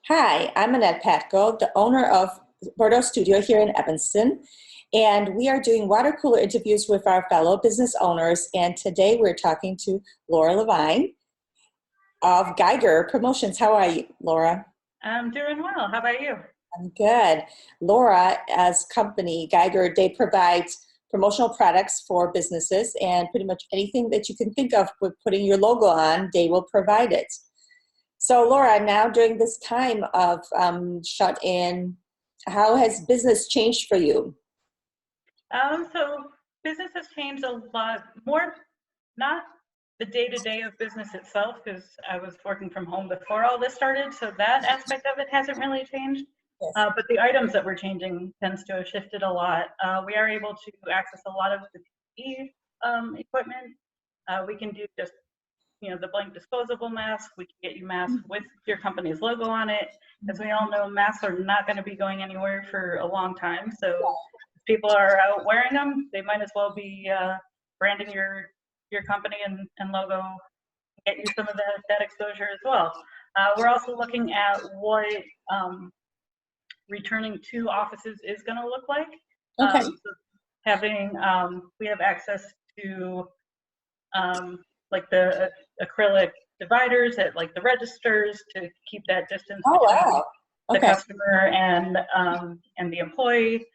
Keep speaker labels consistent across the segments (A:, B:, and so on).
A: Hi, I'm Annette Patko, the owner of Bordeaux Studio here in Evanston, and we are doing water cooler interviews with our fellow business owners. And today we're talking to Laura Levine of Geiger Promotions. How are you, Laura?
B: I'm doing well. How about you?
A: I'm good. Laura, as company Geiger, they provide promotional products for businesses, and pretty much anything that you can think of with putting your logo on, they will provide it. So, Laura, now during this time of shut in, how has business changed for you?
B: So business has changed a lot more, not the day-to-day of business itself, because I was working from home before all this started, so that aspect of it hasn't really changed.
A: Yes.
B: But the items that we're changing tends to have shifted a lot. We are able to access a lot of the PPE equipment. We can do just the blank disposable mask. We can get you masks with your company's logo on it. As we all know, masks are not going to be going anywhere for a long time. So if people are out wearing them, they might as well be branding your company and logo, get you some of that exposure as well. We're also looking at what returning to offices is going to look like.
A: Okay.
B: So we have access to like the acrylic dividers at like the registers to keep that distance between the customer and the employee.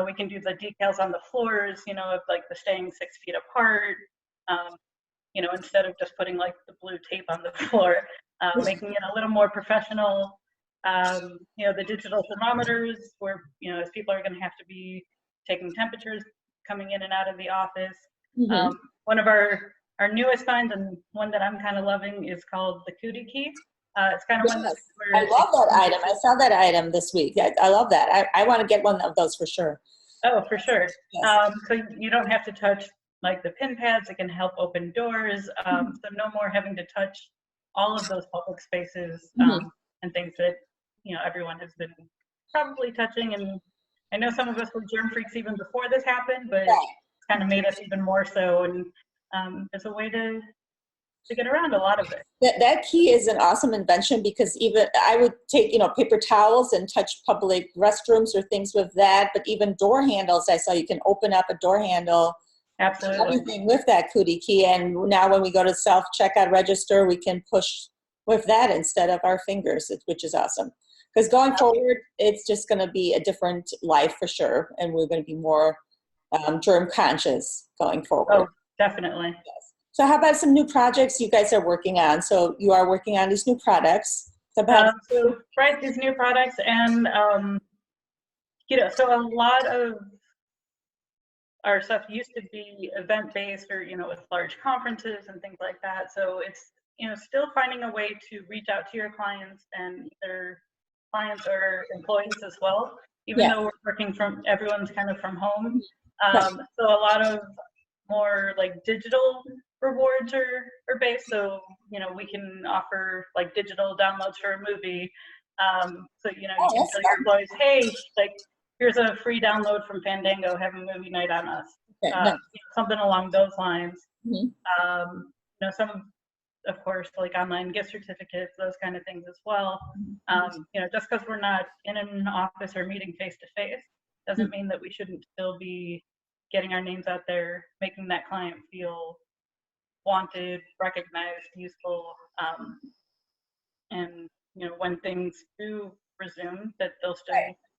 B: We can do the decals on the floors, of like the staying 6 feet apart. Instead of just putting like the blue tape on the floor, making it a little more professional. The digital thermometers where, as people are going to have to be taking temperatures coming in and out of the office.
A: Mm-hmm.
B: One of our newest finds, and one that I'm kind of loving, is called the Cootie Key. It's kind of one that
A: I love that item. I saw that item this week. I love that. I want to get one of those for sure.
B: Oh, for sure.
A: Yes.
B: So you don't have to touch like the pin pads. It can help open doors. So no more having to touch all of those public spaces and things that everyone has been probably touching. And I know some of us were germ freaks even before this happened, but it's kind of made us even more so. And there's a way to get around a lot of it.
A: That key is an awesome invention, because even I would take, paper towels and touch public restrooms or things with that, but even door handles, I saw you can open up a door handle.
B: Absolutely.
A: Everything with that Cootie Key. And now when we go to self-checkout register, we can push with that instead of our fingers, which is awesome. Because going forward, it's just going to be a different life for sure. And we're going to be more germ conscious going forward.
B: Oh, definitely.
A: Yes. So how about some new projects you guys are working on? So you are working on these new products.
B: These new products, and so a lot of our stuff used to be event-based, or with large conferences and things like that. So it's still finding a way to reach out to your clients, and their clients or employees as well, even though we're everyone's kind of from home. So a lot of more like digital rewards are based. So we can offer like digital downloads for a movie. So you can tell your employees, hey, like here's a free download from Fandango, have a movie night on us. Something along those lines. Some of course like online gift certificates, those kind of things as well. Just because we're not in an office or meeting face to face doesn't mean that we shouldn't still be getting our names out there, making that client feel wanted, recognized, useful, and when things do resume, that they'll still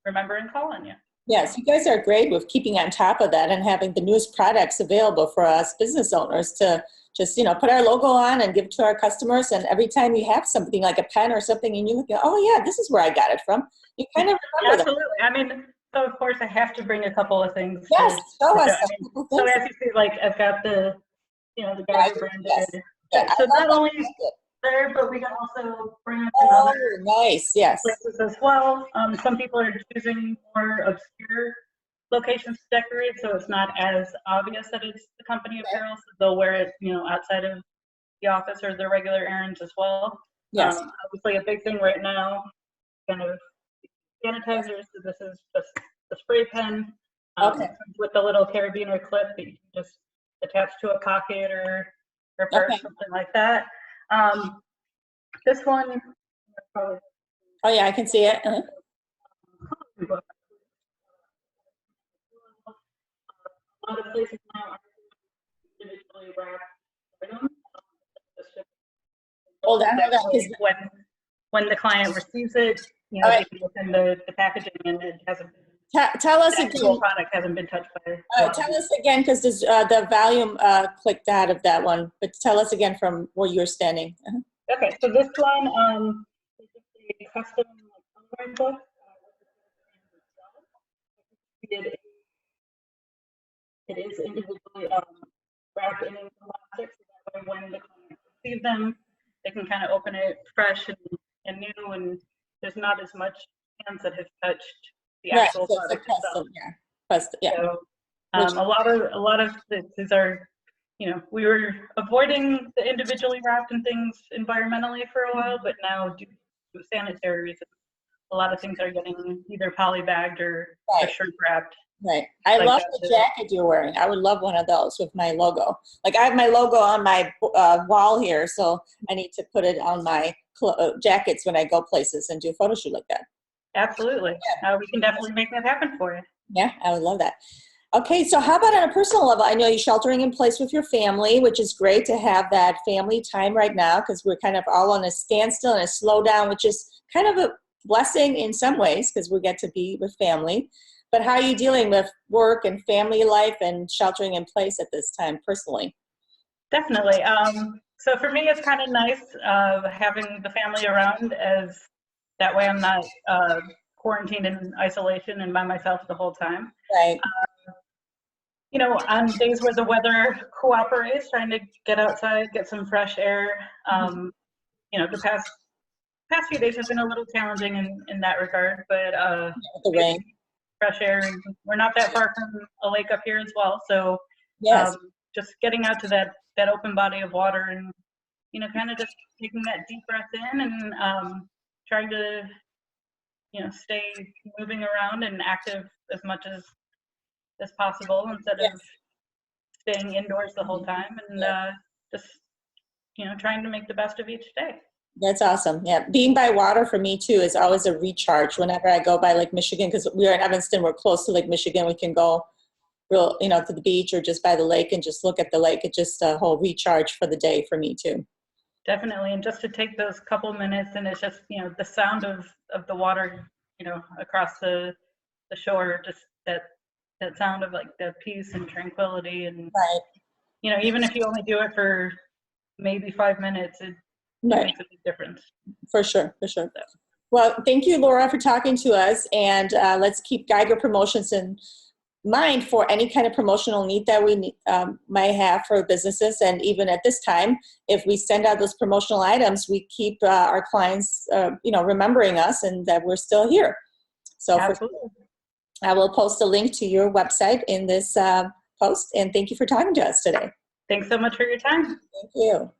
B: remember and call on you.
A: Yes, you guys are great with keeping on top of that and having the newest products available for us business owners to just put our logo on and give to our customers. And every time you have something like a pen or something, and you look at, oh yeah, this is where I got it from. You kind of remember
B: Absolutely. That. I mean, so of course I have to bring a couple of things.
A: Yes, show us.
B: So as you see, like I've got the the Geiger branded. Yes. So not only there, but we can also bring it to other places as well. Some people are choosing more obscure locations to decorate, so it's not as obvious that it's the company apparel. So they'll wear it, outside of the office or their regular errands as well.
A: Yes.
B: Obviously, a big thing right now, kind of sanitizers. So this is just the spray pen with the little carabiner clip that you can just attach to a pocket or purse, something like that. This one, probably
A: Oh yeah, I can see it. Uh-huh.
B: A lot of places now are individually wrapped items.
A: Hold on,
B: That
A: hold on.
B: way, when the client receives it,
A: All
B: they
A: right,
B: can open the packaging and it hasn't,
A: tell us
B: the actual
A: again.
B: product hasn't been touched by
A: Tell us again, because the volume clicked out of that one. But tell us again from where you're standing. Uh-huh.
B: Okay, so this one is just a custom coloring book. It, it is individually wrapped in plastic, so that way when the client receives them, they can kind of open it fresh and new, and there's not as much hands that have touched the
A: Right,
B: actual
A: so it's a
B: product itself.
A: custom, yeah. Custom, yeah.
B: So
A: Which,
B: a lot of these are, we were avoiding the individually wrapped and things environmentally for a while, but now due to sanitary reasons, a lot of things are getting either polybagged or
A: right,
B: shrink wrapped.
A: right. I
B: Like
A: love
B: that
A: the
B: too.
A: jacket you're wearing. I would love one of those with my logo. Like I have my logo on my wall here, so I need to put it on my jackets when I go places and do a photo shoot like that.
B: Absolutely. We can definitely make that happen for you.
A: Yeah, I would love that. Okay, so how about on a personal level? I know you're sheltering in place with your family, which is great to have that family time right now because we're kind of all on a standstill and a slowdown, which is kind of a blessing in some ways because we get to be with family. But how are you dealing with work and family life and sheltering in place at this time personally?
B: Definitely. So for me, it's kind of nice having the family around, as that way I'm not quarantined in isolation and by myself the whole time.
A: Right.
B: On days where the weather cooperates, trying to get outside, get some fresh air. The past few days have been a little challenging in that regard, but
A: With the rain.
B: fresh air, and we're not that far from a lake up here as well. So
A: Yes.
B: just getting out to that open body of water and kind of just taking that deep breath in and trying to stay moving around and active as much as possible instead
A: Yes.
B: of staying indoors the whole time, and just trying to make the best of each day.
A: That's awesome. Yeah. Being by water for me too is always a recharge whenever I go by Lake Michigan, because we're in Evanston, we're close to Lake Michigan. We can go real, to the beach or just by the lake and just look at the lake. It's just a whole recharge for the day for me too.
B: Definitely. And just to take those couple minutes, and it's just, the sound of the water, across the shore, just that sound of like the peace and tranquility. And,
A: Right.
B: Even if you only do it for maybe 5 minutes, it
A: Right.
B: makes a big difference.
A: For sure. For sure. Well, thank you, Laura, for talking to us. And let's keep Geiger Promotions in mind for any kind of promotional need that we might have for businesses. And even at this time, if we send out those promotional items, we keep our clients, remembering us and that we're still here. So I will post a link to your website in this post. And thank you for talking to us today.
B: Thanks so much for your time.
A: Thank you.